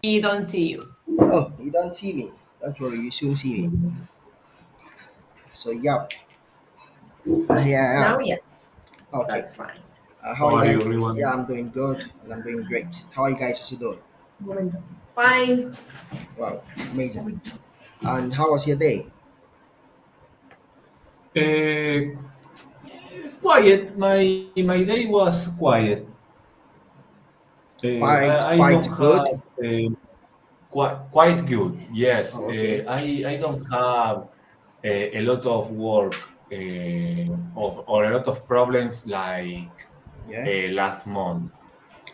We don't see you. Oh, you don't see me. Don't worry, you soon see me. So, yeah, here I Now, am. yes, Okay. that's fine. How are How you are you, guys? everyone? Yeah, I'm doing good and I'm doing great. How are you guys also doing? Fine. Wow, amazing. And how was your day? Uh, Quiet. My day was quiet. Quite, I don't quite have good. quite good. Yes. Oh, okay. I don't have a lot of work or a lot of problems like Yeah. last month.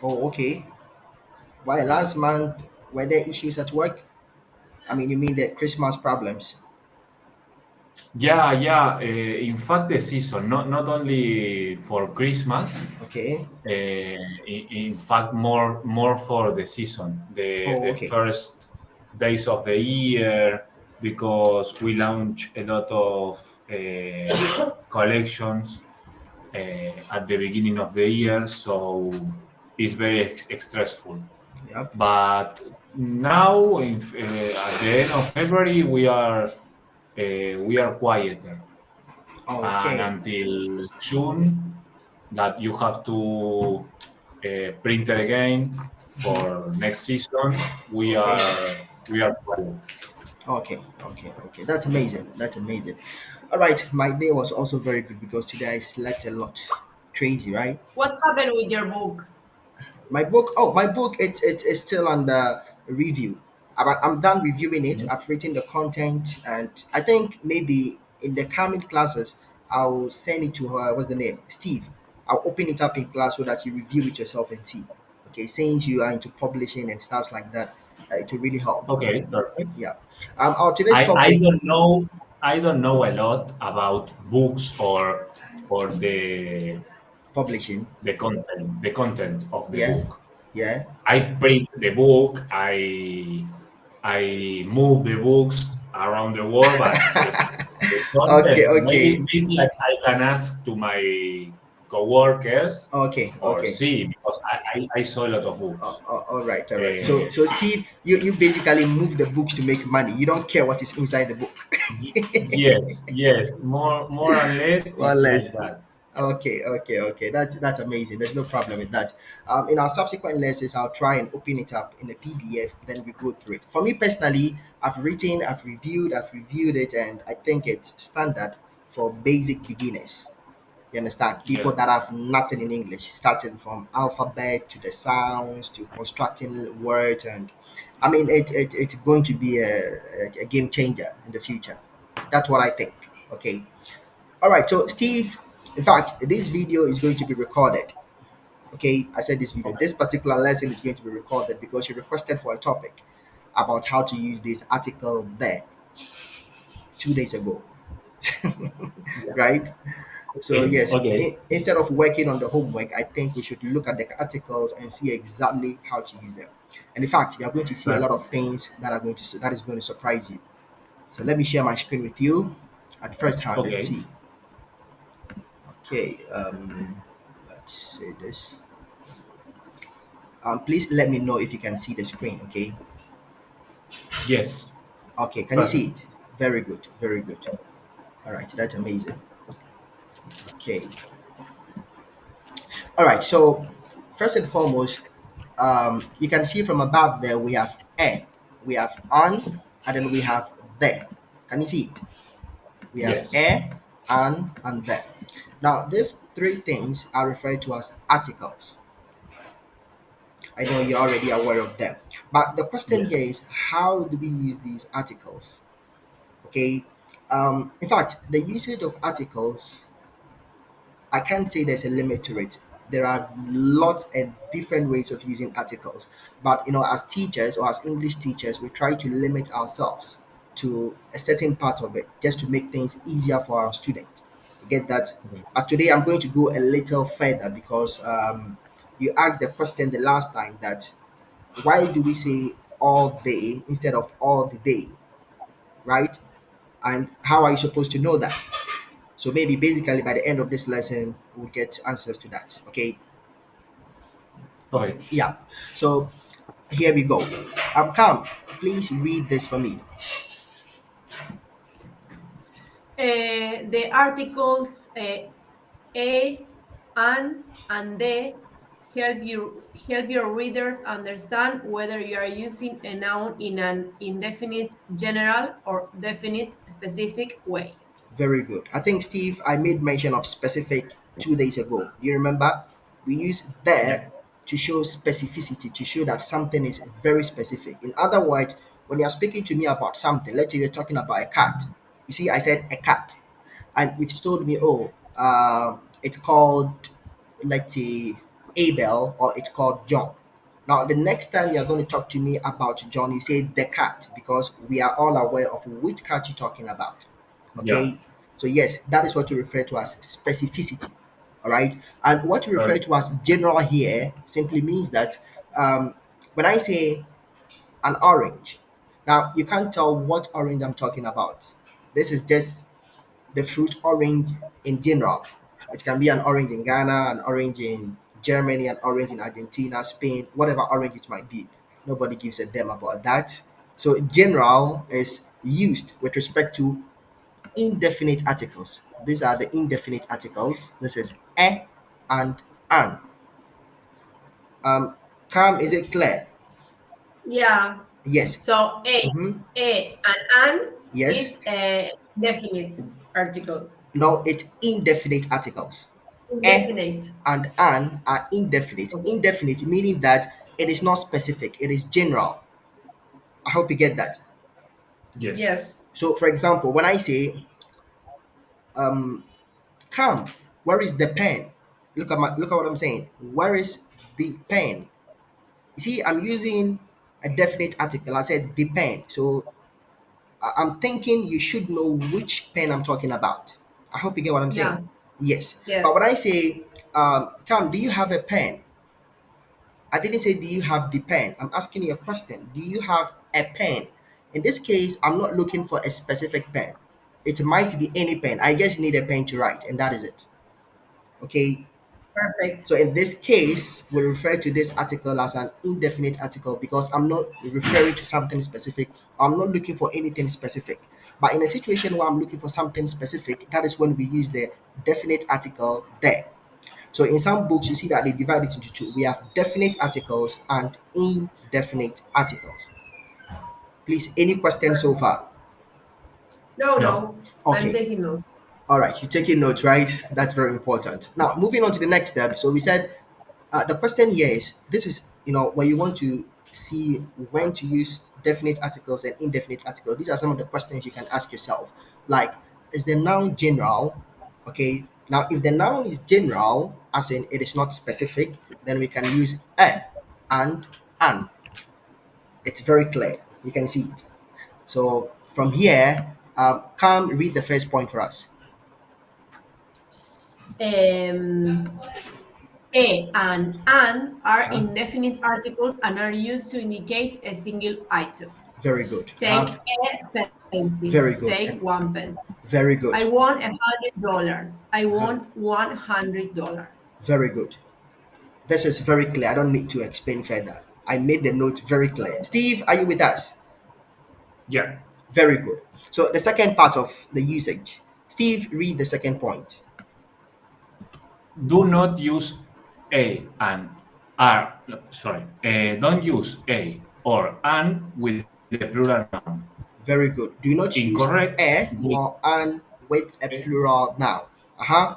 Oh, okay. Why Yeah. last month were there issues at work? I mean, you mean the Christmas problems? Yeah, yeah. In fact, the season, not only for Christmas. Okay. In fact, more for the season, Oh, the okay. first days of the year, because we launch a lot of collections at the beginning of the year, so it's very stressful. Yep. But now, at the end of February, we are quieter, and Okay. until June, that you have to print it again for next season. Okay. We are quiet. Okay. Okay. Okay. That's amazing. That's amazing. All right. My day was also very good because today I slept a lot. Crazy, right? What happened with your book? My book. Oh, my book. It's still under review. I'm done reviewing it. Mhm. I've written the content, and I think maybe in the coming classes I'll send it to her. What's the name? Steve. I'll open it up in class so that you review it yourself and see. Okay, since you are into publishing and stuff like that, it will really help. Okay, perfect. Yeah. Our today's I topic, don't know, I don't know a lot about books or publishing. the content of the Yeah. book. Yeah. I print the book. I move the books around the world, but the Okay. content, Okay. maybe I can ask to my coworkers Okay. or Okay. see, because I saw a lot of books. All right, all right. So, Uh, so Steve, you basically move the books to make money. You don't care what is inside the book. yes, yes, more or less Or it's like less. that. Okay, okay, okay. That's amazing. There's no problem with that. In our subsequent lessons, I'll try and open it up in a PDF. Then we go through it. For me personally, I've reviewed it, and I think it's standard for basic beginners. You understand? People Yeah, that have nothing in English, starting from alphabet to the sounds to constructing words, and I mean, it's going to be a game changer in the future. That's what I think. Okay. All right. So, Steve, in fact, this video is going to be recorded. Okay. I said this video. okay, This particular lesson is going to be recorded because you requested for a topic about how to use this article there 2 days ago. yeah, Right? So okay, yes, okay, instead of working on the homework, I think we should look at the articles and see exactly how to use them. And in fact, you are going to see a lot perfect. of things that is going to surprise you. So let me share my screen with you at first hand and Okay, see. Okay, let's say this. Please let me know if you can see the screen. Okay. yes, Okay, can you see perfect. it? Very good, very good. All right, that's amazing. Okay. All right. So first and foremost, you can see from above there we have we have on, and then we have there. Can you see it? We have Yes, and there. Now these three things are referred to as articles. I know you're already aware of them, but the question yes, here is how do we use these articles? Okay. In fact, the usage of articles, I can't say there's a limit to it. There are lots and different ways of using articles. But as teachers or as English teachers, we try to limit ourselves to a certain part of it just to make things easier for our students. You get that? okay, But today I'm going to go a little further because you asked the question the last time that why do we say all day instead of all the day, right? And how are you supposed to know that? So maybe basically by the end of this lesson, we'll get answers to that. Okay. okay. Yeah. So Here we go. Come, please read this for me. The articles a and the help your readers understand whether you are using a noun in an indefinite general or definite specific way. Very good. I think, Steve, I made mention of specific 2 days ago. Do you remember? We use Yeah. there to show specificity, to show that something is very specific. In other words, when you're speaking to me about something, let's say you're talking about a cat. You see, I said a cat. And you've told me, oh, it's called, let's say, Abel, or it's called John. Now, the next time you're going to talk to me about John, you say the cat, because we are all aware of which cat you're talking about. Yeah. Okay, so yes, that is what you refer to as specificity. All right, and what you refer Very to as general here simply means that when I say an orange, now you can't tell what orange I'm talking about. This is just the fruit orange in general. It can be an orange in Ghana, an orange in Germany, an orange in Argentina, Spain, whatever orange it might be. Nobody gives a damn about that. So general is used with respect to indefinite articles. These are the indefinite articles. This is and an. Um, Calm, is it clear? Yeah. Yes. So Mm-hmm. and Yes. it's a definite articles. No, it's indefinite articles. A Indefinite. and an are indefinite. Okay. Indefinite meaning that it is not specific, it is general. I hope you get that. yes. Yes. So, for example, when I say, come, where is the pen? Look at what I'm saying. Where is the pen? You see, I'm using a definite article. I said the pen. So I'm thinking you should know which pen I'm talking about. I hope you get what I'm saying. Yeah. Yes. But when Yes. I say, Cam, do you have a pen? I didn't say, do you have the pen? I'm asking you a question. Do you have a pen? In this case, I'm not looking for a specific pen. It might be any pen. I just need a pen to write, and that is it. Okay. Perfect. So in this case, we refer to this article as an indefinite article because I'm not referring to something specific. I'm not looking for anything specific. But in a situation where I'm looking for something specific, that is when we use the definite article there. So in some books, you see that they divide it into two. We have definite articles and indefinite articles. Please, any questions so far? No, No. no. I'm Okay. taking notes. All right, you're taking notes, right? That's very important. Now, moving on to the next step. So we said the question here is this is, when you want to see when to use definite articles and indefinite articles, these are some of the questions you can ask yourself. Like, is the noun general? Okay. Now, if the noun is general, as in it is not specific, then we can use a and an. It's very clear. You can see it. So from here, come read the first point for us. Um, and are Uh-huh. indefinite articles and are used to indicate a single item. Very good. Take a pencil. Very good. Take And one pencil. very I good. want $100. I Uh-huh. want $100. Very good. This is very clear. I don't need to explain further. I made the note very clear. Steve, are you with us? Yeah. Very good. So the second part of the usage. Steve, read the second point. Do not use a and are. No, sorry. Don't use a or an with the plural noun. Very good. Do not use Incorrect. a or an with a Eh, plural noun.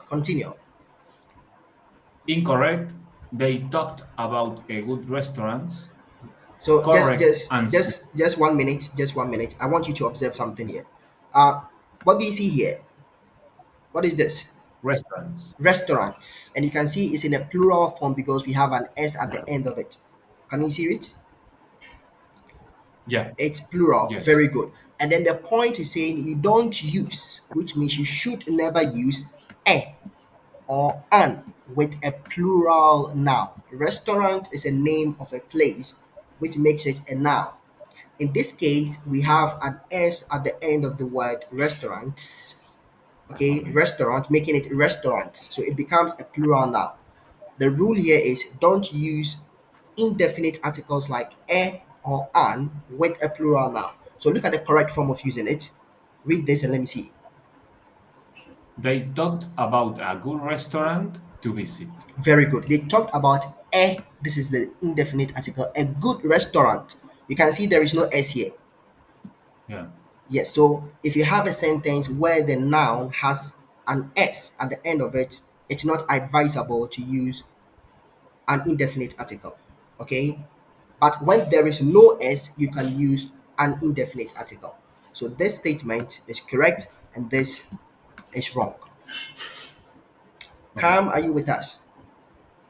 Continue. Incorrect. They talked about a good restaurants. So Correct answer. just 1 minute, just 1 minute. I want you to observe something here. What do you see here? What is this? Restaurants. Restaurants, and you can see it's in a plural form because we have an s at the end of it. Can you see it? Yeah. It's plural. Yes. Very good. And then the point is saying you don't use, which means you should never use a or an with a plural noun. Restaurant is a name of a place, which makes it a noun. In this case, we have an s at the end of the word restaurants. Okay, Okay. restaurant, making it restaurants. So it becomes a plural noun. The rule here is don't use indefinite articles like a or an with a plural noun. So look at the correct form of using it. Read this and let me see. They talked about a good restaurant to visit. Very good. They talked about a, this is the indefinite article, a good restaurant. You can see there is no s here. Yeah. Yes, so if you have a sentence where the noun has an s at the end of it, it's not advisable to use an indefinite article. Okay? But when there is no s, you can use an indefinite article. So this statement is correct and this is wrong. Okay. Cam, are you with us?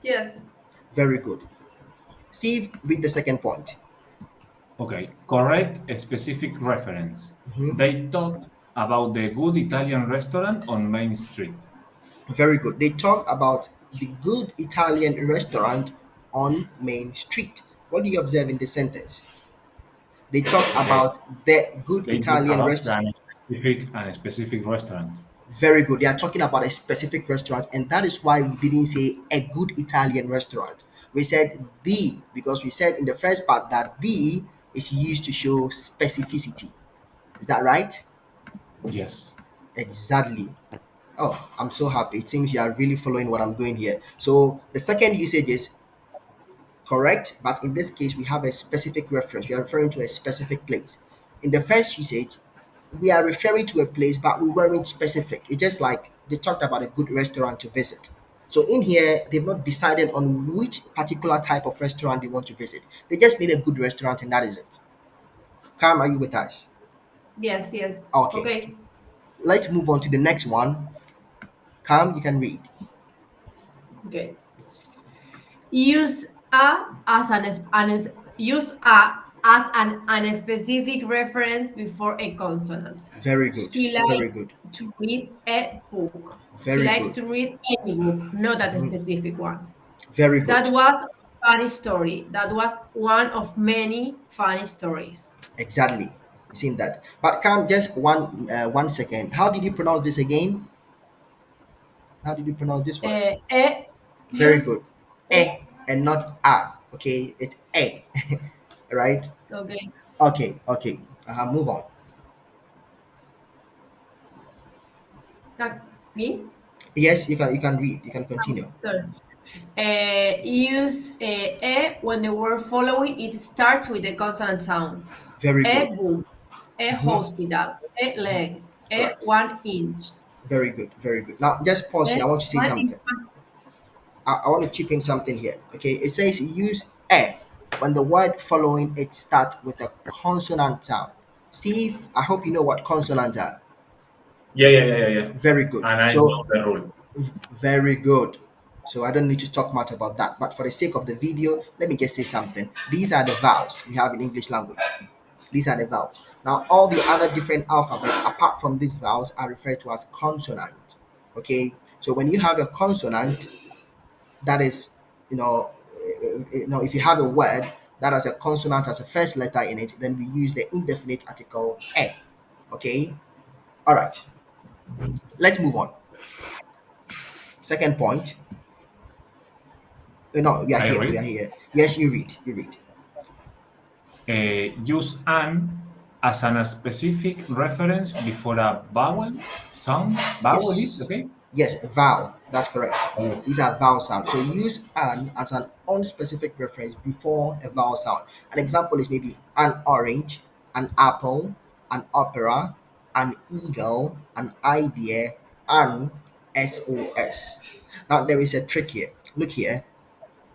Yes. Very good. Steve, read the second point. Okay. Correct a specific reference. Mhm. They talked about the good Italian restaurant on Main Street. Very good. They talk about the good Italian restaurant on Main Street. What do you observe in this sentence? They talk They, about the good they talk Italian about restaurant. an specific restaurant. Very good. They are talking about a specific restaurant, and that is why we didn't say a good Italian restaurant. We said the, because we said in the first part that the is used to show specificity. Is that right? Yes. Exactly. Oh, I'm so happy. It seems you are really following what I'm doing here. So the second usage is correct, but in this case, we have a specific reference. We are referring to a specific place. In the first usage, we are referring to a place, but we weren't specific. It's just like they talked about a good restaurant to visit. So in here, they've not decided on which particular type of restaurant they want to visit. They just need a good restaurant, and that is it. Cam, are you with us? Yes, yes. Okay. Okay. Let's move on to the next one. Cam, you can read. Okay. Use a as use a as an unspecific reference before a consonant. Very good. He Very likes good. to read a book. He Very likes good. to read any book, not that specific one. Very That good. was a funny story. That was one of many funny stories. Exactly. Seen that. But Cam, just one second. How did you pronounce this again? How did you pronounce this one? Very Use good. a. And not a. Okay, it's a. Right? Okay. Okay, okay. Move on. Me? Yes, you can read. You can continue. Sorry. Use when the word following it starts with a consonant sound. Very A good. book, a hospital, a leg, a Right. 1 inch. Very good. Very good. Now just pause A here. I want to say one something. infant. I want to chip in something here. Okay, it says use a when the word following it starts with a consonant sound. Steve, I hope you know what consonants are. Yeah. Very good. And I know So the rule. very good. So I don't need to talk much about that. But for the sake of the video, let me just say something. These are the vowels we have in English language. These are the vowels. Now, all the other different alphabets apart from these vowels are referred to as consonant. Okay. So when you have a consonant, that is, if you have a word that has a consonant as a first letter in it, then we use the indefinite article a. Okay. All right. Let's move on. Second point. No, we are I here. We are read. here. Yes, you read. You read. Use an as an specific reference before a vowel sound. Vowel is Yes. okay. Yes, vowel. That's correct. Oh, These are vowel sounds. So use an as an unspecific reference before a vowel sound. An example is maybe an orange, an apple, an opera, an eagle, an idea, an SOS. Now there is a trick here. Look here.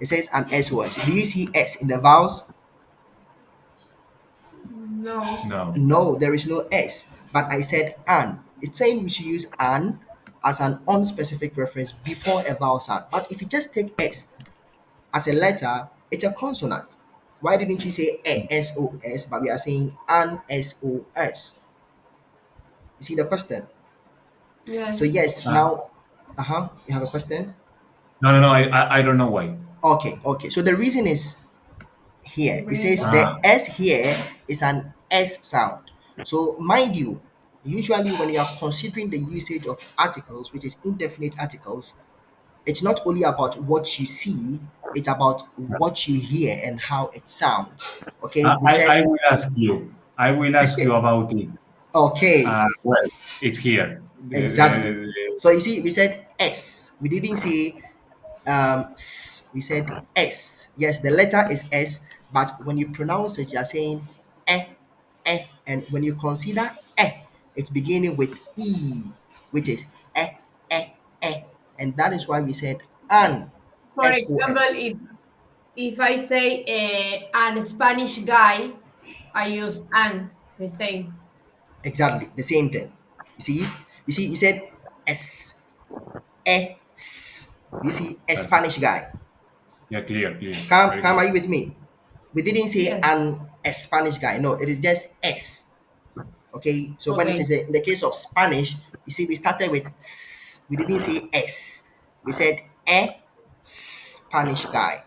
It says an SOS. Do you see S in the vowels? No. no. No, there is no S. But I said an. It's saying we should use an as an unspecific reference before a vowel sound. But if you just take S as a letter, it's a consonant. Why didn't you say a SOS, but we are saying an SOS? You see the question? So Yes. yes, Uh, now, you have a question? no. I don't know why. Okay, okay. So the reason is here. It says Really? the Ah, S here is an S sound. So mind you, usually when you are considering the usage of articles, which is indefinite articles, It's not only about what you see, it's about what you hear and how it sounds. Okay, we I said will ask you. I will ask you about it. okay, Well, it's here. exactly. So you see, we said S. We didn't say s. We said S. Yes, the letter is S, but when you pronounce it, you're saying eh, eh. And when you consider eh, it's beginning with E, which is eh, eh, eh. And that is why we said an, For example, S-O-S. if I say an Spanish guy, I use an, the same. Exactly, the same thing. You see, you said S, S. You see, a Perfect. Spanish guy. Yeah, clear, clear. Come, Very come, are clear. you with me? We didn't say Yes. a Spanish guy. No, it is just S. Okay. So when it Okay. is in the case of Spanish, you see, we started with S. We didn't say S. We said a Spanish guy.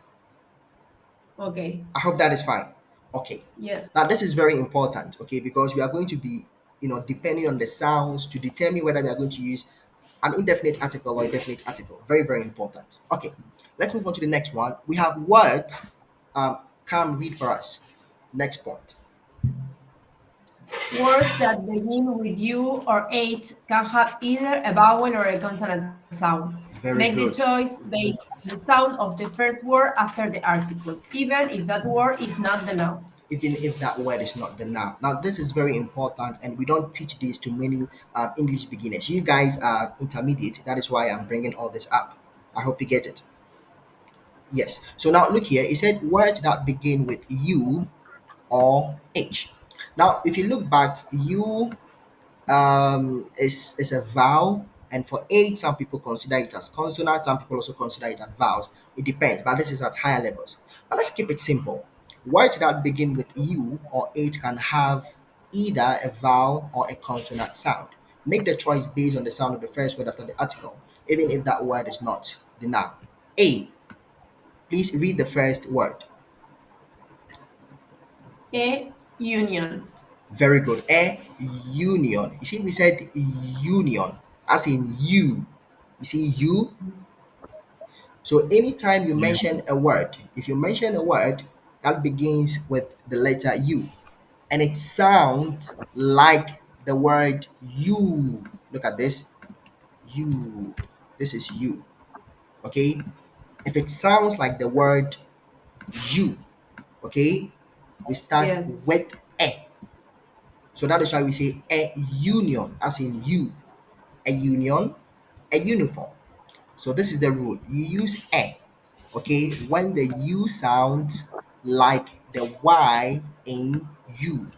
Okay. I hope that is fine. Okay. Yes. Now this is very important, okay, because we are going to be, depending on the sounds to determine whether we are going to use an indefinite article or a definite article. Very, very important. Okay. Let's move on to the next one. We have words. Come read for us. Next point. Words that begin with U or H can have either a vowel or a consonant sound. Make Very the good. choice based on the sound of the first word after the article, even if that word is not the noun. Even if that word is not the noun. Now, this is very important, and we don't teach this to many English beginners. You guys are intermediate. That is why I'm bringing all this up. I hope you get it. Yes. So now look here. It said words that begin with U or H. Now, if you look back, U is a vowel, and for H, some people consider it as consonant. Some people also consider it as vowels. It depends, but this is at higher levels. But let's keep it simple. Words that begin with U or H can have either a vowel or a consonant sound. Make the choice based on the sound of the first word after the article, even if that word is not the noun. A. Please read the first word. A union. Very good. A union. You see, we said union, as in you. You see, you. So anytime you Yeah. mention a word, if you mention a word that begins with the letter U, and it sounds like the word you. Look at this. You. This is you. Okay. If it sounds like the word you, okay, we start Yes. with a. So that is why we say a union, as in you, a union, a uniform. So this is the rule. You use a, okay, when the U sounds like the Y in you.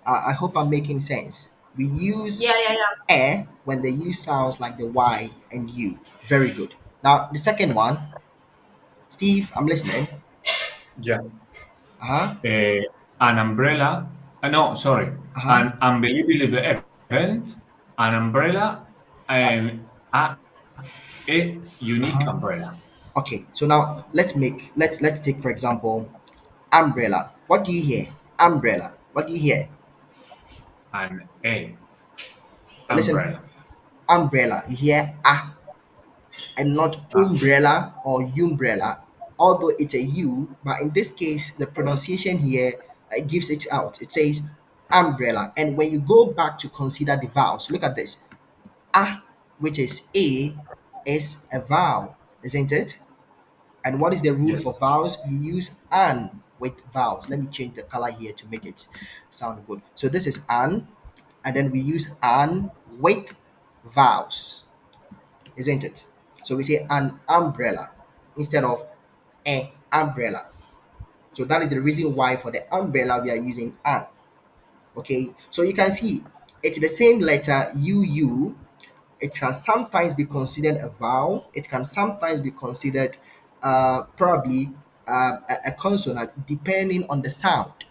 I hope I'm making sense. We use Yeah, yeah, yeah. a when the U sounds like the Y and you. Very good. Now the second one, Steve, I'm listening. Yeah. Uh-huh. Uh, an umbrella. No, sorry. Uh-huh. An unbelievable event. An umbrella. A unique Uh-huh. umbrella. Okay, so now let's take for example umbrella. What do you hear? Umbrella. What do you hear? An A Listen, umbrella. umbrella. You hear ah and not Ah, umbrella or umbrella, although it's a U, but in this case, the pronunciation here gives it out. It says umbrella. And when you go back to consider the vowels, look at this. Ah, which is A, is a vowel, isn't it? And what is the rule for yes. vowels? You use an with vowels. Let me change the color here to make it sound good. So this is an, and then we use an with vowels, isn't it? So we say an umbrella instead of a umbrella. So that is the reason why for the umbrella we are using an. Okay, so you can see it's the same letter UU. It can sometimes be considered a vowel. It can sometimes be considered probably a consonant depending on the sound.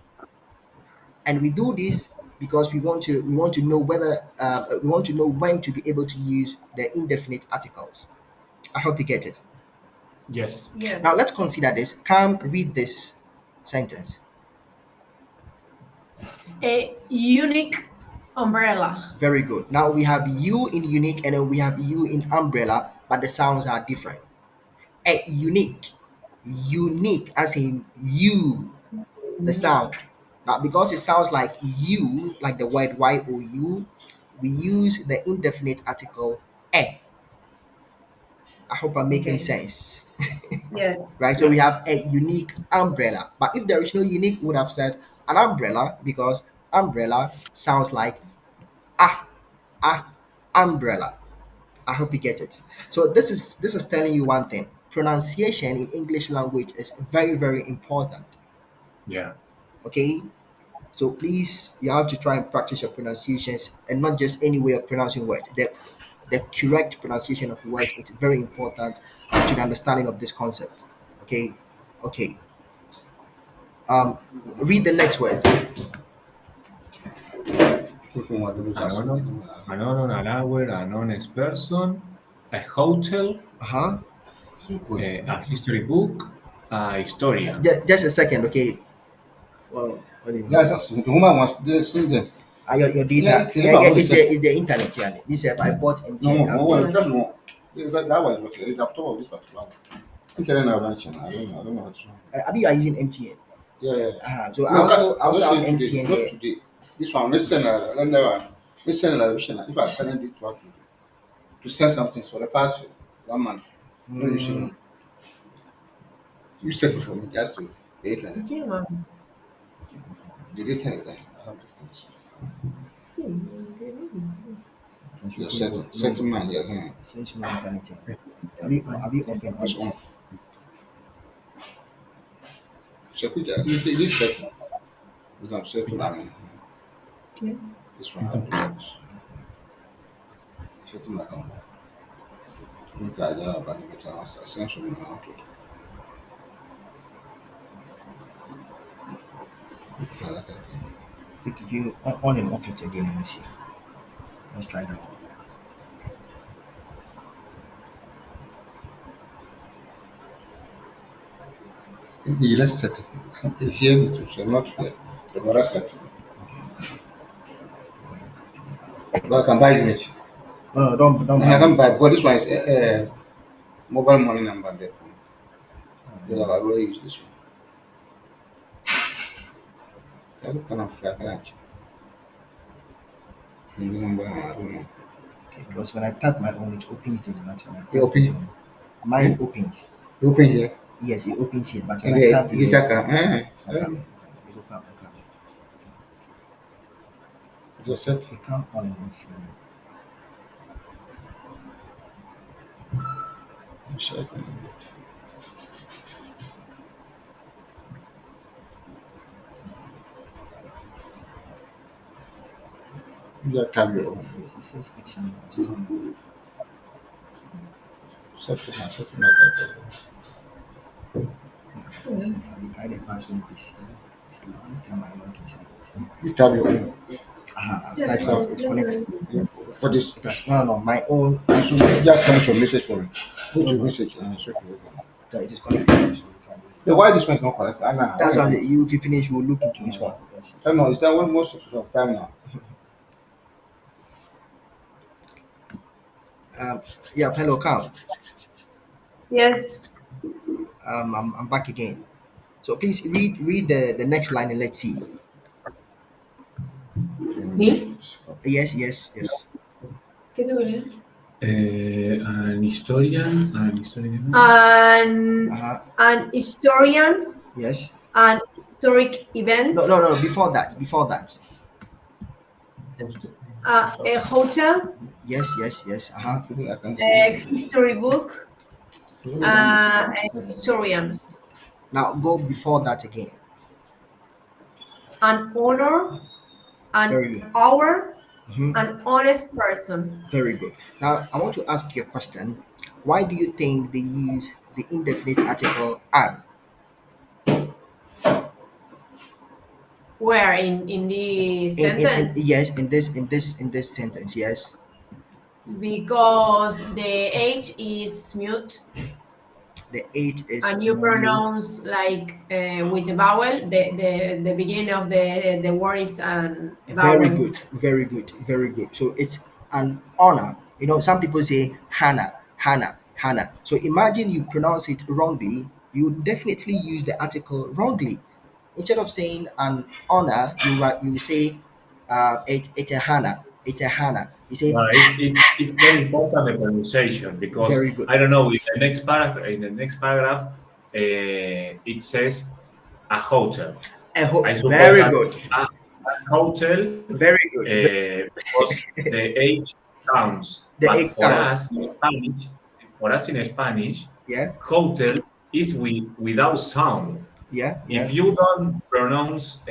And we do this because we want to know whether we want to know when to be able to use the indefinite articles. I hope you get it. Yes. Now Yes. let's consider this. Come read this sentence. A unique Umbrella. Very good. Now we have you in unique and then we have you in umbrella, but the sounds are different. Unique. Unique as in you, the sound. Unique. Now because it sounds like you, like the word you, we use the indefinite article a. I hope I'm making Okay. sense. Yes. Right? So we have a unique umbrella. But if there is no unique, we would have said an umbrella because umbrella sounds like ah, ah, umbrella. I hope you get it. So this is telling you one thing. Pronunciation in English language is very, very important. Yeah. Okay? So please you have to try and practice your pronunciations and not just any way of pronouncing words. The correct pronunciation of words is very important to the understanding of this concept. Okay? Okay. Um read the next word. Something like those are An something. honor, an honor, an hour, an honest person, a hotel, Uh-huh. So cool. a history book, a historian. Just a second, okay. Well, what do you mean? Yes, that's the woman wants this thing. Your Yeah, data. can Yeah, you yeah, only it's say the internet, yeah. This if I bought no MTN, more, no I'm one, paying. just more. That one is okay. I'm talking about this particular one. Internet now mention. I don't know what's wrong. I think you are using MTN. Yeah, yeah. So No, I I'm not also have saying today, MTN not here. today. This one, listen, listen, if I send this one to send something for the past 1 month, no, you should Mm, know. You set it for me just to the internet. Yeah, ma'am. The data is there. I have the things. I should You're pay for setting man here. Yeah. since you internet here. Have you often on This it? one. So, you see, this setting. We don't settle. I mean, Okay. this one, I have to set this. Settle my account. With idea about the better answer. Essentially, I want to. Okay, like that. I think if you on and off it again, let me see. Let's try that. Let's set it. Here, it should not here. The other set. But I can buy it. No, don't I buy can buy it. because this one is mobile money number there. Yeah, I will use this one. I look kind of like number, I don't know. Okay, because when I tap my own, it opens this, but when I tap It this open. one, mine opens. You open here. Yes, it opens here, but when And I tap the here, can. okay, it will come, Just set. it come on and off here. Check. You just tap your own. It says exam, but still. Set it now. Set it now. So if I the password this, so one time I log inside it. You tap your own. I've typed it, it's connected. For this. No, my own. So you just send some message for me. Go to message and check for it. It is connected. So we can Yeah, why this one is not connected? I know. that's why you if you finish, we'll look into this one. Yes. I don't know. Is that one most of the time now? Um, yeah, hello, Carl. Yes. I'm back again. So please read the next line and let's see. Me? Yes. ¿Qué te voy An historian, Uh-huh. An historian, Yes. an historic event, No. Before that. a hotel, Yes. Uh-huh. I can see. a history book, a historian, Now go before that again. an honor, Very an good. hour, Mhm. an honest person. Very good. Now I want to ask you a question. Why do you think they use the indefinite article an? Where in the sentence? Yes, in this sentence, yes. Because the H is mute. The H is And you used. pronounce like with the vowel. The beginning of the word is a Very vowel. good, very good, very good. So it's an honor. Some people say Hannah, Hannah, Hannah. So imagine you pronounce it wrongly, you definitely use the article wrongly. Instead of saying an honor, you say it's a Hannah, it's a Hannah. You say It's very important the pronunciation because very good. I don't know in the next paragraph it says a hotel. I suppose Very that good, a hotel very good. because the H sounds, The but H sounds. For us in Spanish, Yeah, hotel is without sound. yeah, If yeah, you don't pronounce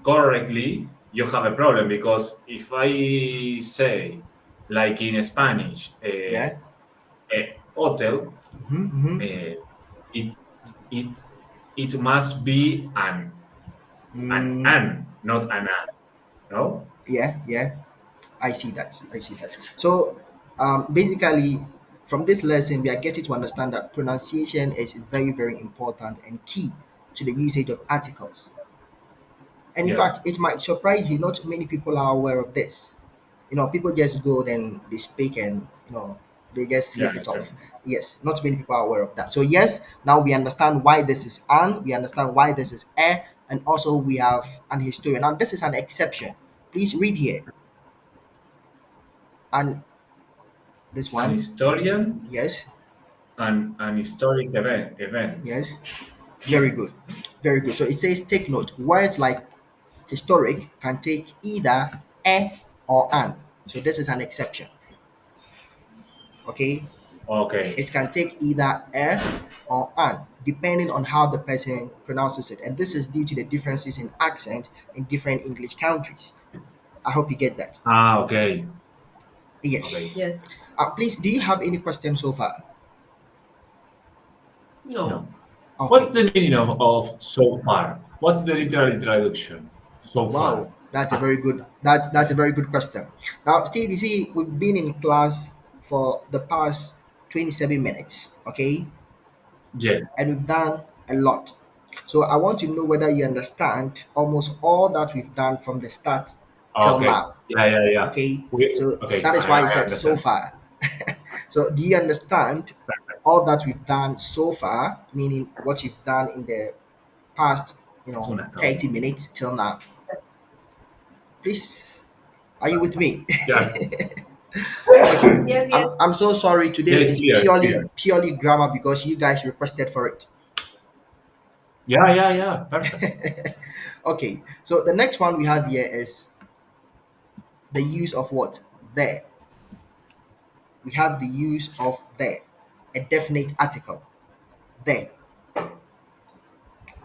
correctly, you have a problem because if I say, like in Spanish, yeah. hotel, Mm-hmm, it it it must be mm-hmm. not an an. No? Yeah, yeah. I see that. I see that. So, basically, from this lesson, we are getting to understand that pronunciation is very, very important and key to the usage of articles. And in Yeah, fact, it might surprise you. Not many people are aware of this. People just go then they speak and they just yeah, slip it off. exactly. Yes, not many people are aware of that. So yes, now we understand why this is an, we understand why this is a, and also we have an historian. Now this is an exception. Please read here. And this An one, historian yes, and an historic event. yes, very Different. good, very good. So it says take note. Words like historic can take either a or an. So this is an exception. Okay, Okay. it can take either a or an, depending on how the person pronounces it. And this is due to the differences in accent in different English countries. I hope you get that. Ah, okay. Okay. Yes. Yes. Please, do you have any questions so far? No. No. What's Okay. the meaning of so far? What's the literal traduction? So far. Wow, that's a Ah, very good that's a very good question. Now, Steve, you see, we've been in class for the past 27 minutes, okay? yes. And we've done a lot. So I want to know whether you understand almost all that we've done from the start till Okay. now. Yeah, yeah, yeah. Okay. So Okay, that is why I I said so understand. far. So do you understand all that we've done so far? Meaning what you've done in the past, Es una hasta ahora. 30 minutes till now. Please, are you with me? Yeah, Okay. Yes, yes. I'm so sorry. Today yeah, it's is clear, it's clear. purely grammar because you guys requested for it. Yeah, yeah, yeah. Perfect. Okay. So the next one we have here is the use of what? There. We have the use of there. A definite article. There.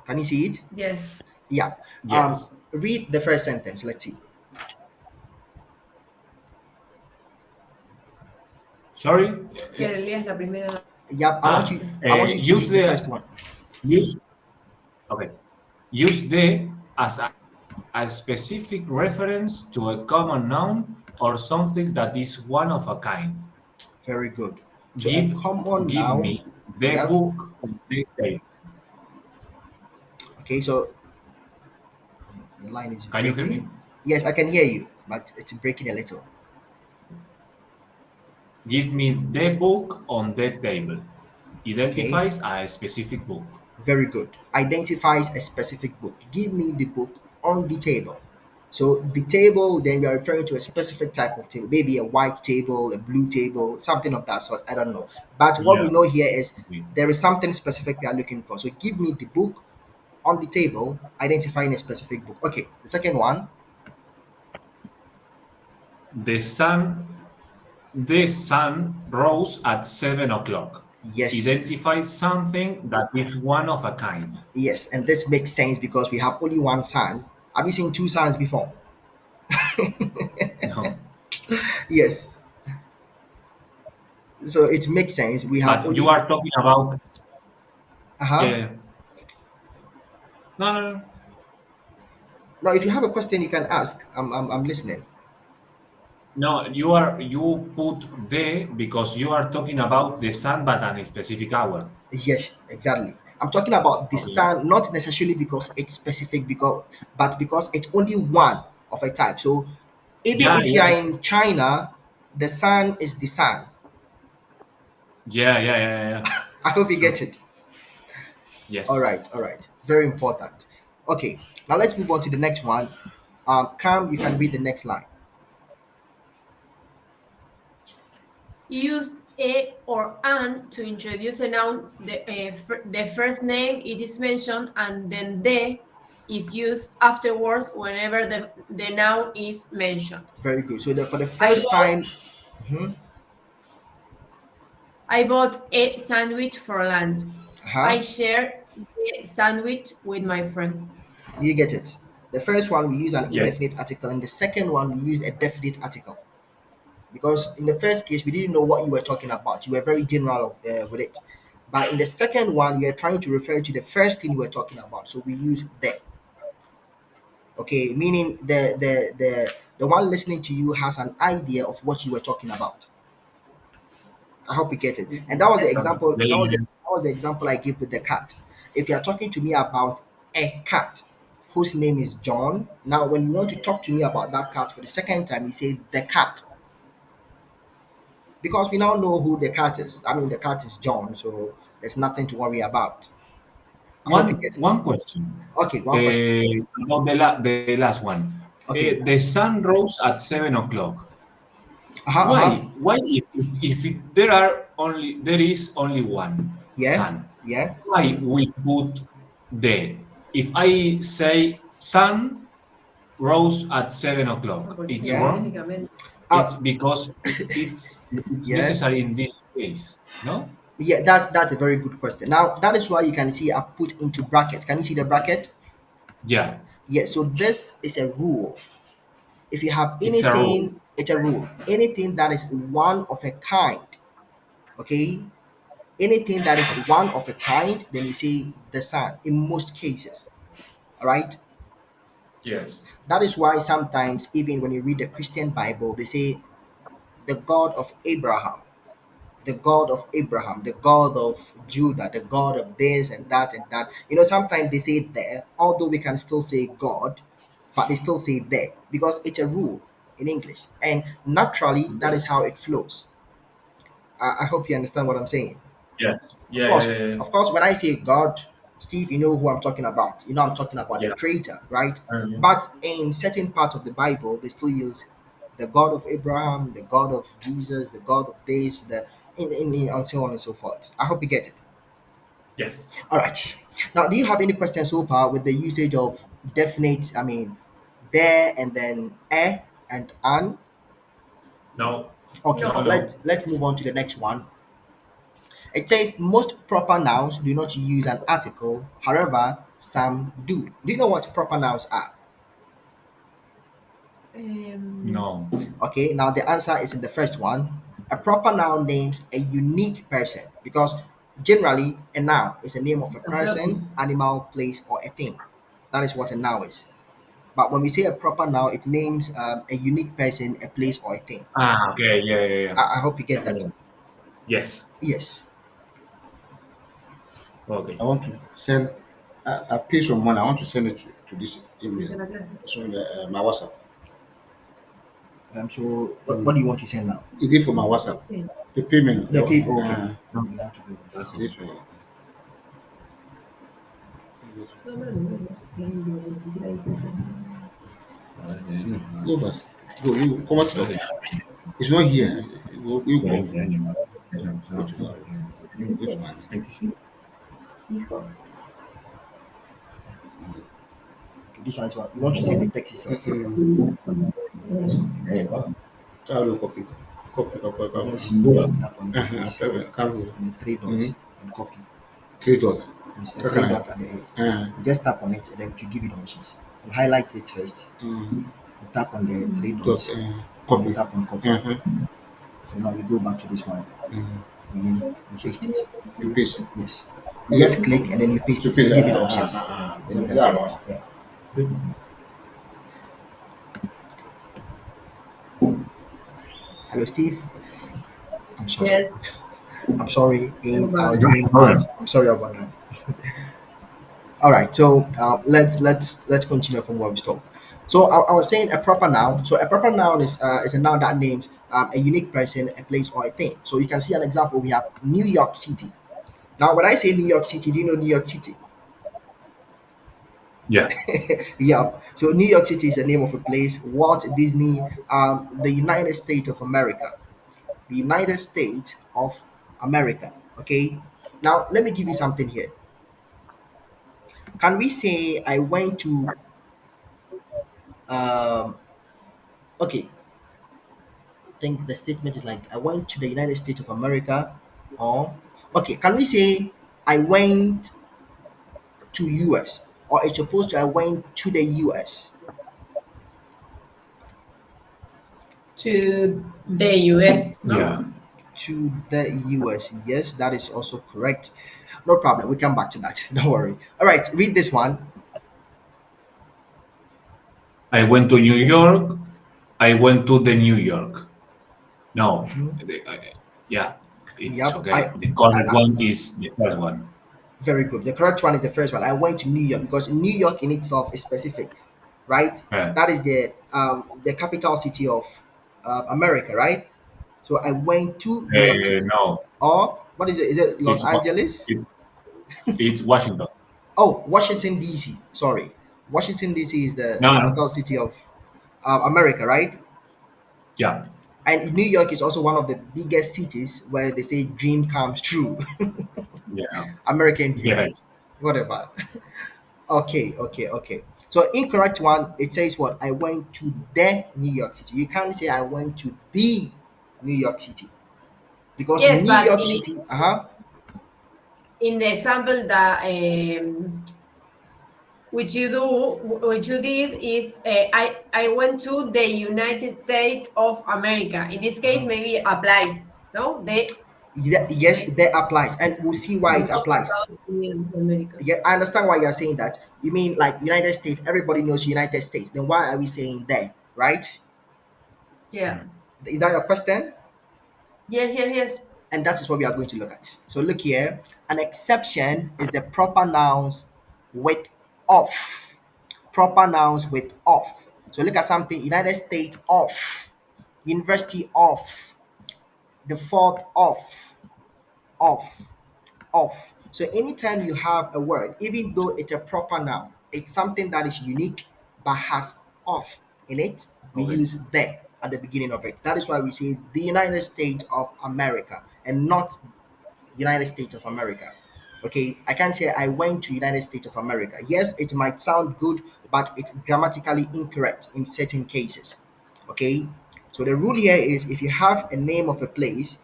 Can you see it? Yes. Yeah. Yes. Read the first sentence. Let's see. Sorry? Que leas la primera. Yeah, Ah, I want you to use read the first the one. use okay. Use the as a specific reference to a common noun or something that is one of a kind. Very good. To a Give common give noun. me the Yep. book on the table. Okay, so the line is Can you hear me? breaking. Yes, I can hear you, but it's breaking a little. Give me the book on the table. Okay, Identifies a specific book. very good. Identifies a specific book. Give me the book on the table. So the table, then we are referring to a specific type of table, maybe a white table, a blue table, something of that sort. I don't know. But what we Yeah. know here is Okay. there is something specific we are looking for. So give me the book on the table, identifying a specific book. Okay, the second one. The sun the sun rose at 7 o'clock. Yes, Identifies something that is one of a kind. yes, and this makes sense because we have only one sun. Have you seen two suns before? No. Yes, so it makes sense. We have But you only. are talking about Uh huh. yeah. No, no, no. Now, if you have a question, you can ask. I'm listening. No, you put the because you are talking about the sun, but at a specific hour. Yes, exactly. I'm talking about the Okay. sun, not necessarily because it's specific, because but because it's only one of a type. So even Yeah, if you yeah, are in China, the sun is the sun. yeah. I hope It's you get true. it. Yes. All right. Very important. Okay, now let's move on to the next one. Cam, you can read the next line. Use a or an to introduce a noun. The first name it is mentioned, and then the is used afterwards whenever the noun is mentioned. Very good. So for the I first bought time, mhm, I bought a sandwich for lunch. uh-huh, I shared the sandwich with my friend. you get it. The first one we use an Yes. indefinite article, and the second one we use a definite article. Because in the first case we didn't know what you were talking about, you were very general with it, but in the second one you're trying to refer to the first thing you were talking about, so we use the. Okay, meaning the one listening to you has an idea of what you were talking about. I hope you get it. And that was the That's example, very that was the example I gave with the cat. If you're talking to me about a cat whose name is John, now when you want to talk to me about that cat for the second time, you say the cat, because we now know who the cat is. I mean, the cat is John, so there's nothing to worry about. I hope you get it. one question. Okay, one question. About the last one. Okay. The sun rose at 7 o'clock. Uh-huh, uh-huh. Why there is only one Yeah, sun? yeah. Why we put the? If I say sun rose at 7 o'clock, it's Yeah. wrong. It's Uh, because it's yeah. necessary in this case. No. Yeah, that's a very good question. Now that is why you can see I've put into bracket. Can you see the bracket? Yeah, Yes, so this is a rule. If you have it's a rule. anything, it's a rule. Anything that is one of a kind, okay? Anything that is one of a kind, then you say the sun in most cases. All right? Yes. That is why sometimes, even when you read the Christian Bible, they say the God of Abraham, the God of Abraham, the God of Judah, the God of this and that and that. You know, sometimes they say there, although we can still say God, but they still say there because it's a rule in English. And naturally, that is how it flows. I hope you understand what I'm saying. Yes. Of Yeah. course, Yeah. Yeah. of course, when I say God, Steve, you know who I'm talking about. You know I'm talking about the Yeah. creator, right? Yeah. But in certain parts of the Bible, they still use the God of Abraham, the God of Jesus, the God of this, the and so on and so forth. I hope you get it. Yes. All right. Now, do you have any questions so far with the usage of definite? I mean, there and then and an. No. Okay. No. No. No. Let's move on to the next one. It says most proper nouns do not use an article. However, some do. Do you know what proper nouns are? Um, No. Okay, now the answer is in the first one. A proper noun names a unique person because generally a noun is a name of a person, animal, place, or a thing. That is what a noun is. But when we say a proper noun, it names a unique person, a place, or a thing. Ah. Okay. Yeah. Yeah. Yeah. I hope you get that. Yeah. Yes. Yes. Okay. I want to send. I pay some money. I want to send it to this email. So my WhatsApp. So, what do you want to say now? It is for my WhatsApp. The payment. The people. Okay. No. You have to go there first. This way. Go back. Go. You come out. It's not here. You go. Go to go to my name. Okay, this one is what you want to send the text itself. Let's copy it. How do you copy? Copy. Just tap on it, please. Come here. On the three dots and copy. Three dots. Yes, How three can I? dots at the end. You just tap on it and then to give you the options. You highlight it first. You tap on the three Dot. dots. And you Copy. tap on copy. So now you go back to this one. And then you paste it. You paste. Yes. You just click and then you paste To it. They paste. give you the options. Then you can send it. Yeah. Hello, Steve. I'm sorry. Yes. I'm sorry. No To problem. No aim problem. house. I'm sorry about that. All right. So let's continue from where we stopped. So I was saying a proper noun. So a proper noun is a noun that names a unique person, a place, or a thing. So you can see an example. We have New York City. Now, when I say New York City, do you know New York City? Yeah. Yep. So New York City is the name of a place. Walt Disney, the United States of America. The United States of America. Okay. Now let me give you something here. Can we say I went to okay, I think the statement is like I went to the United States of America or okay, can we say I went to US or it's supposed to I went to the US? To the US, no? Yeah. To the US. Yes, that is also correct. No problem. We come back to that. Don't worry. All right, read this one. I went to New York. I went to the New York. No. Yeah. It's Yep. okay. The correct one is the first one. Very good. The correct one is the first one. I went to New York because New York in itself is specific, right? Yeah. That is the capital city of America, right? So I went to New York City. No. Or what is it? Is it Los It's what Angeles? it, it's Washington. Oh, Washington D.C. Sorry, Washington D.C. is the No, no. capital city of America, right? Yeah. And New York is also one of the biggest cities where they say dream comes true. Yeah. American dream, Yes. whatever. Okay. So incorrect one. It says what? I went to the New York City. You can't say I went to the New York City because Yes, New but York City. Uh huh. in the example that which you did is I went to the United States of America. In this case, maybe apply. No, Yes, the that applies, and we'll see why the it most applies. Estados Unidos of America. Yeah, I understand why you're saying that. You mean like United States? Everybody knows United States. Then why are we saying there? Right? Yeah. Is that your question? Yes. And that is what we are going to look at. So look here. An exception is the proper nouns with of. Proper nouns with of. So look at something. United States of. University of. The fourth of. Of. So anytime you have a word, even though it's a proper noun, it's something that is unique but has of in it, we Okay. use the at the beginning of it. That is why we say the United States of America and not United States of America. Okay, I can't say I went to United States of America. Yes, it might sound good, but it's grammatically incorrect in certain cases. Okay, so the rule here is if you have a name of a place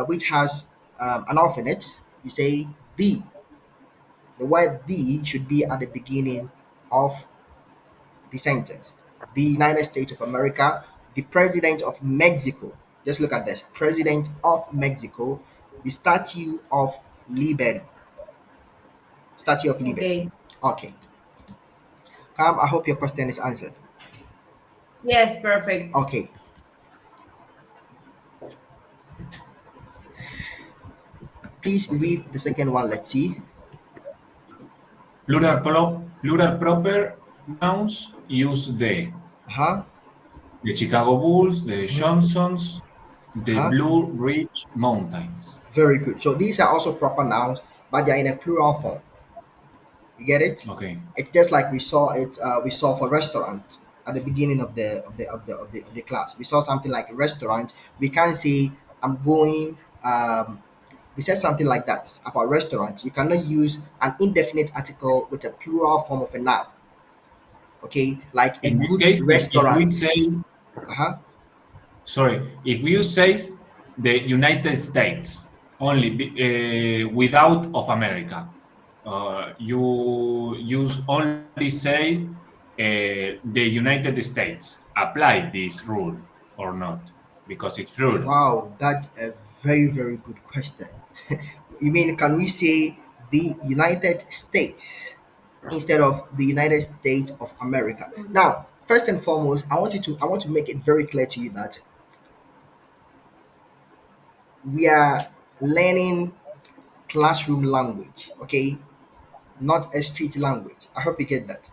which has an off in it, you say the. The word the should be at the beginning of the sentence. The United States of America, the president of Mexico. Just look at this. President of Mexico, the Statue of Liberty. Statue of Liberty. Okay. Okay. Cam, I hope your question is answered. Yes, perfect. Okay. Please read the second one. Let's see. Plural proper nouns use Uh-huh. the Chicago Bulls, the Mhm. Johnsons, the Uh-huh. Blue Ridge Mountains. Very good. So these are also proper nouns, but they are in a plural form. You get it? Okay. It's just like we saw for restaurant at the beginning of the class. We saw something like restaurant. We can't say I'm going we said something like that about restaurant. You cannot use an indefinite article with a plural form of a noun. Okay? Like a In this good case, if we restaurant. say, Uh-huh. sorry, if we say the United States only without of America, you use only say the United States. Apply this rule or not? Because it's plural. Wow, that's a very, very good question. You mean, can we say the United States instead of the United States of America? Now, first and foremost, I want to make it very clear to you that we are learning classroom language, okay, not a street language. I hope you get that.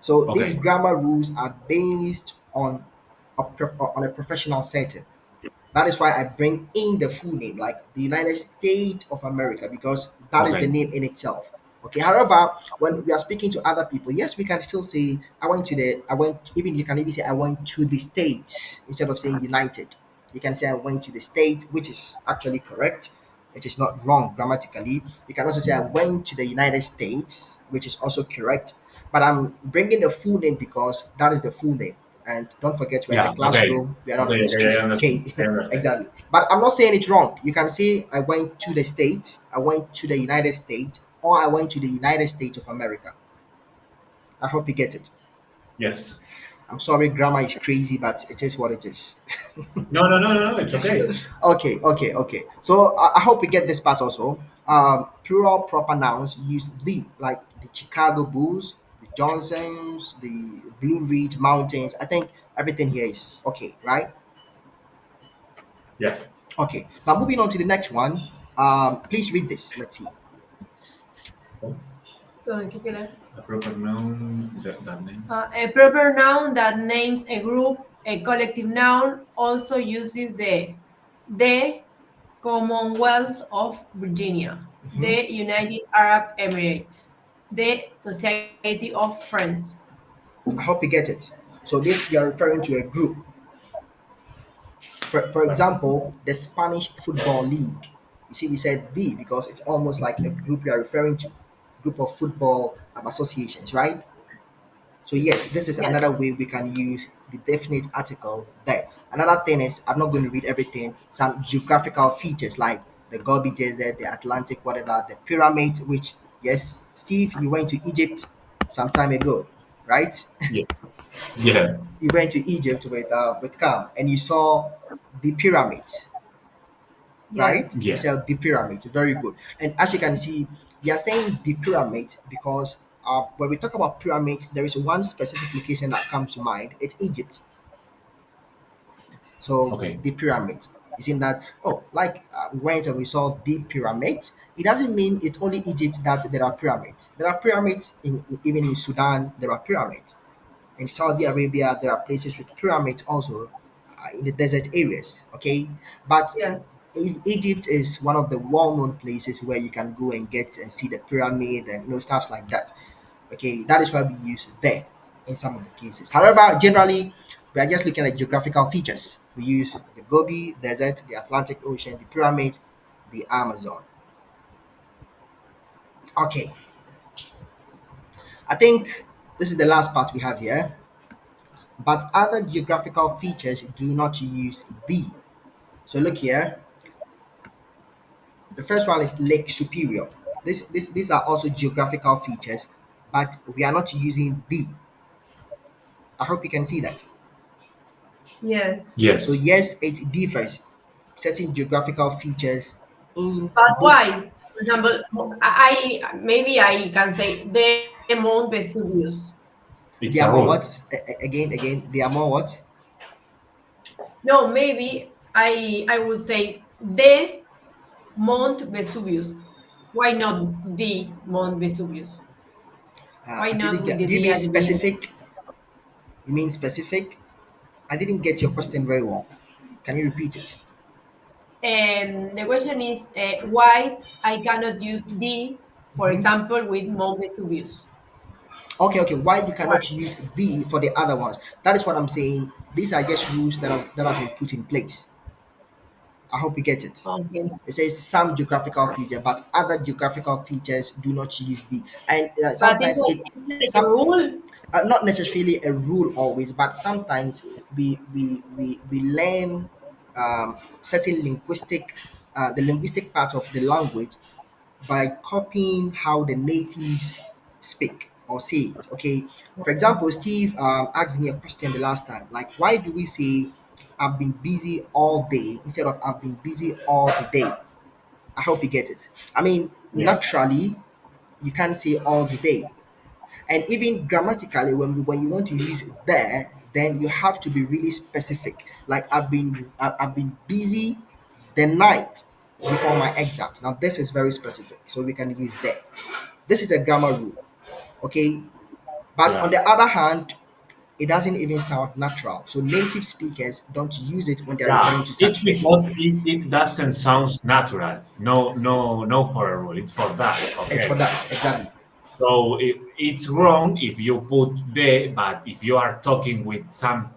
So these Okay. grammar rules are based on on a professional setting. That is why I bring in the full name, like the United States of America, because that is the Okay. name in itself. Okay. However, when we are speaking to other people, yes, we can still say I went, even you can even say I went to the States instead of saying United. You can say I went to the state, which is actually correct. It is not wrong grammatically. You can also say I went to the United States, which is also correct. But I'm bringing the full name because that is the full name. And don't forget, we're in the Yeah. Okay. classroom, we are not on Okay. the Okay. I street. understand. Okay, I understand. exactly. But I'm not saying it's wrong. You can say I went to the States, I went to the United States, or I went to the United States of America. I hope you get it. Yes. I'm sorry, grammar is crazy, but it is what it is. No. No. No. No. No. It's okay. Okay. So I hope we get this part also. Plural proper nouns use the, like the Chicago Bulls, the Johnsons, the Blue Ridge Mountains. I think everything here is okay, right? Yeah. Okay. Now moving on to the next one. Please read this. Let's see. ¿Qué quieres? A proper noun that names. A proper noun that names a group, a collective noun, also uses the Commonwealth of Virginia, Mhm. the United Arab Emirates, the Society of Friends. I hope you get it. So this we are referring to a group. For Right. example, the Spanish Football League. You see, we said the because it's almost like a group we are referring to, group of football associations, right? So yes, this is Yes. another way we can use the definite article there. Another thing is I'm not going to read everything. Some geographical features like the Gobi Desert, the Atlantic, whatever, the pyramid. Which yes, Steve, you went to Egypt some time ago, right? Yes. Yeah. You went to Egypt with Cam and you saw the pyramids, right? Yes. You Yes. saw the pyramids, very good. And as you can see, we are saying the pyramid because when we talk about pyramids, there is one specific location that comes to mind. It's Egypt. So Okay. the pyramid. You see that? Oh, like we went and we saw the pyramid. It doesn't mean it's only Egypt that there are pyramids. There are pyramids even in Sudan. There are pyramids. In Saudi Arabia, there are places with pyramids also in the desert areas. Okay, but Yes. Egypt is one of the well-known places where you can go and get and see the pyramid and stuff like that. Okay, that is why we use there in some of the cases. However, generally, we are just looking at geographical features. We use the Gobi Desert, the Atlantic Ocean, the pyramid, the Amazon. Okay, I think this is the last part we have here. But other geographical features do not use the. So look here. The first one is Lake Superior. These are also geographical features, but we are not using the. I hope you can see that. Yes. So Yes. yes, it differs. Certain geographical features in But books. why? For example, maybe I can say the Mount Vesuvius. They It's are a more rule. what? Again. They are more what? No, maybe I would say the Mount Vesuvius. Why not the Mount Vesuvius? Why I not didn't with get. the Do you D mean at the beginning? specific? You mean specific? I didn't get your question very well. Can you repeat it? The question is why I cannot use the, for example, with Mount Vesuvius. Okay. Why you Why? cannot use the for the other ones? That is what I'm saying. These are just rules that have been put in place. I hope you get it. Okay. It says some geographical feature, but other geographical features do not use the. And But it's sometimes like a some rule. not necessarily a rule always, but sometimes we learn certain the linguistic part of the language by copying how the natives speak or say it. Okay, for example, Steve asked me a question the last time, like why do we say I've been busy all day instead of I've been busy all the day? I hope you get it. I mean, Yeah. naturally, you can't say all the day. And even grammatically, when you want to use there, then you have to be really specific. Like I've been busy the night before my exams. Now, this is very specific, so we can use there. This is a grammar rule, okay? But on Yeah. the other hand, it doesn't even sound natural. So native speakers don't use it when they're Yeah, referring to it's such cases. because it doesn't sound natural. No, no, no for a rule. It's for that. It's for Okay. that, exactly. So it's wrong if you put the, but if you are talking with some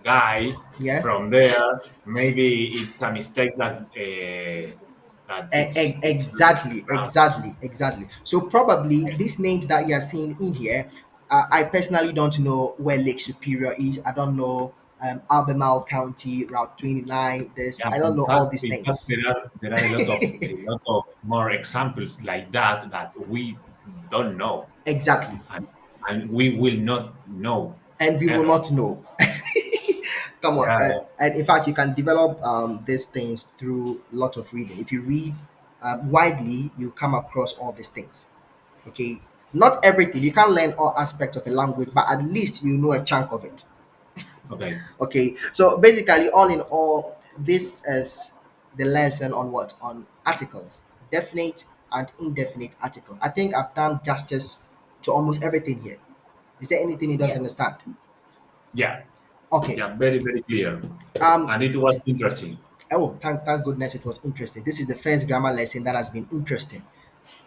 guy Yeah. from there, maybe it's a mistake that it's Exactly, wrong. exactly. So probably these names that you're seeing in here, I personally don't know where Lake Superior is. I don't know Albemarle County, Route 29. This Yeah, I don't know all these in fact, names. there are a lot of more examples like that that we don't know, Exactly, and we will not know and we will ever. not know. Come on, Yeah, yeah, and in fact, you can develop these things through lot of reading. If you read widely, you come across all these things. Okay, not everything. You can't learn all aspects of a language, but at least you know a chunk of it. okay, Okay, so basically, all in all, this is the lesson on what? On articles, definite and indefinite articles. I think I've done justice to almost everything here. Is there anything you don't Yeah. understand? yeah, Okay. yeah. Very, very clear, Um. and it was interesting. Oh, thank goodness it was interesting. This is the first grammar lesson that has been interesting.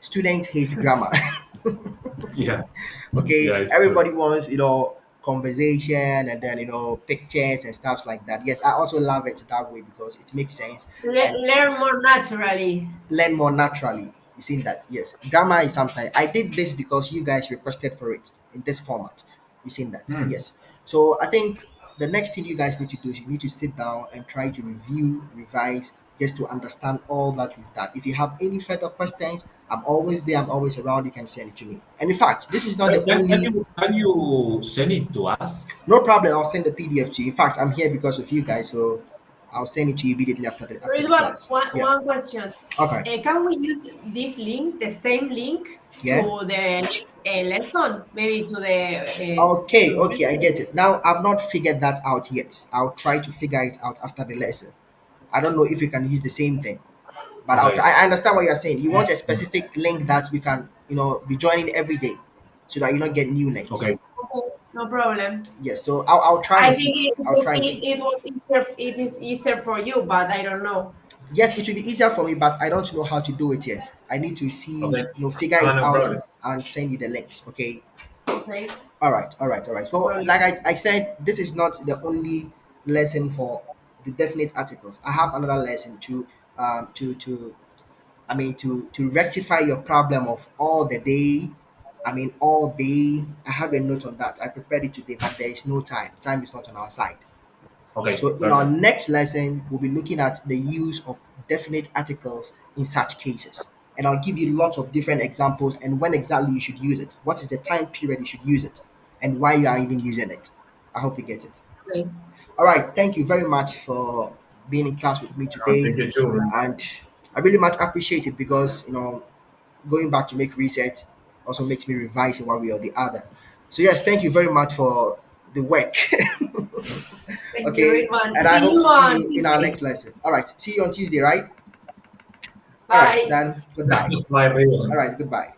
Students hate grammar. Yeah, yeah, Okay, it's true. everybody wants conversation and then pictures and stuff like that. Yes, I also love it that way because it makes sense and Learn more naturally. learn more naturally. You seen that? Yes, grammar is something. I did this because you guys requested for it in this format. You seen that? Hmm. Yes. So I think the next thing you guys need to do is you need to sit down and try to review, revise, just to understand all that we've done. If you have any further questions, I'm always there. I'm always around. You can send it to me. And in fact, this is not Can, the can, can only. you can you send it to us? No problem. I'll send the PDF to you. In fact, I'm here because of you guys, so I'll send it to you immediately There after is the class. Yeah. one question. Okay. Can we use this link, the same link, Yeah. to the next lesson? Maybe to the Okay, to okay, I get it. Now I've not figured that out yet. I'll try to figure it out after the lesson. I don't know if you can use the same thing, but I'll Okay. try. I understand what you're saying. You want a specific link that you can, be joining every day, so that you not get new links. Okay. Okay, no problem. Yes. So I'll try I and think see. I'll try and see. it was easier. It is easier for you, but I don't know. Yes, it will be easier for me, but I don't know how to do it yet. I need to see, Okay. figure it No out problem. and send you the links. Okay. Okay, All right. no So, problem. like I said, this is not the only lesson for the definite articles. I have another lesson to rectify your problem of all the day. I mean, all day. I have a note on that. I prepared it today, but there is no time. Time is not on our side. Okay. So, in our Perfect. next lesson, we'll be looking at the use of definite articles in such cases. And I'll give you lots of different examples and when exactly you should use it. What is the time period you should use it? And why you are even using it. I hope you get it. Okay. All right. Thank you very much for being in class with me today. Thank you too. And I really much appreciate it because, going back to make research also makes me revise in one way or the other. So, yes, thank you very much for the work. Thank you, Okay, everyone. and I See hope you to see on you in our Tuesday. next lesson. All right, see you on Tuesday, right? All right, Bye. then goodbye. My All reason. right, goodbye.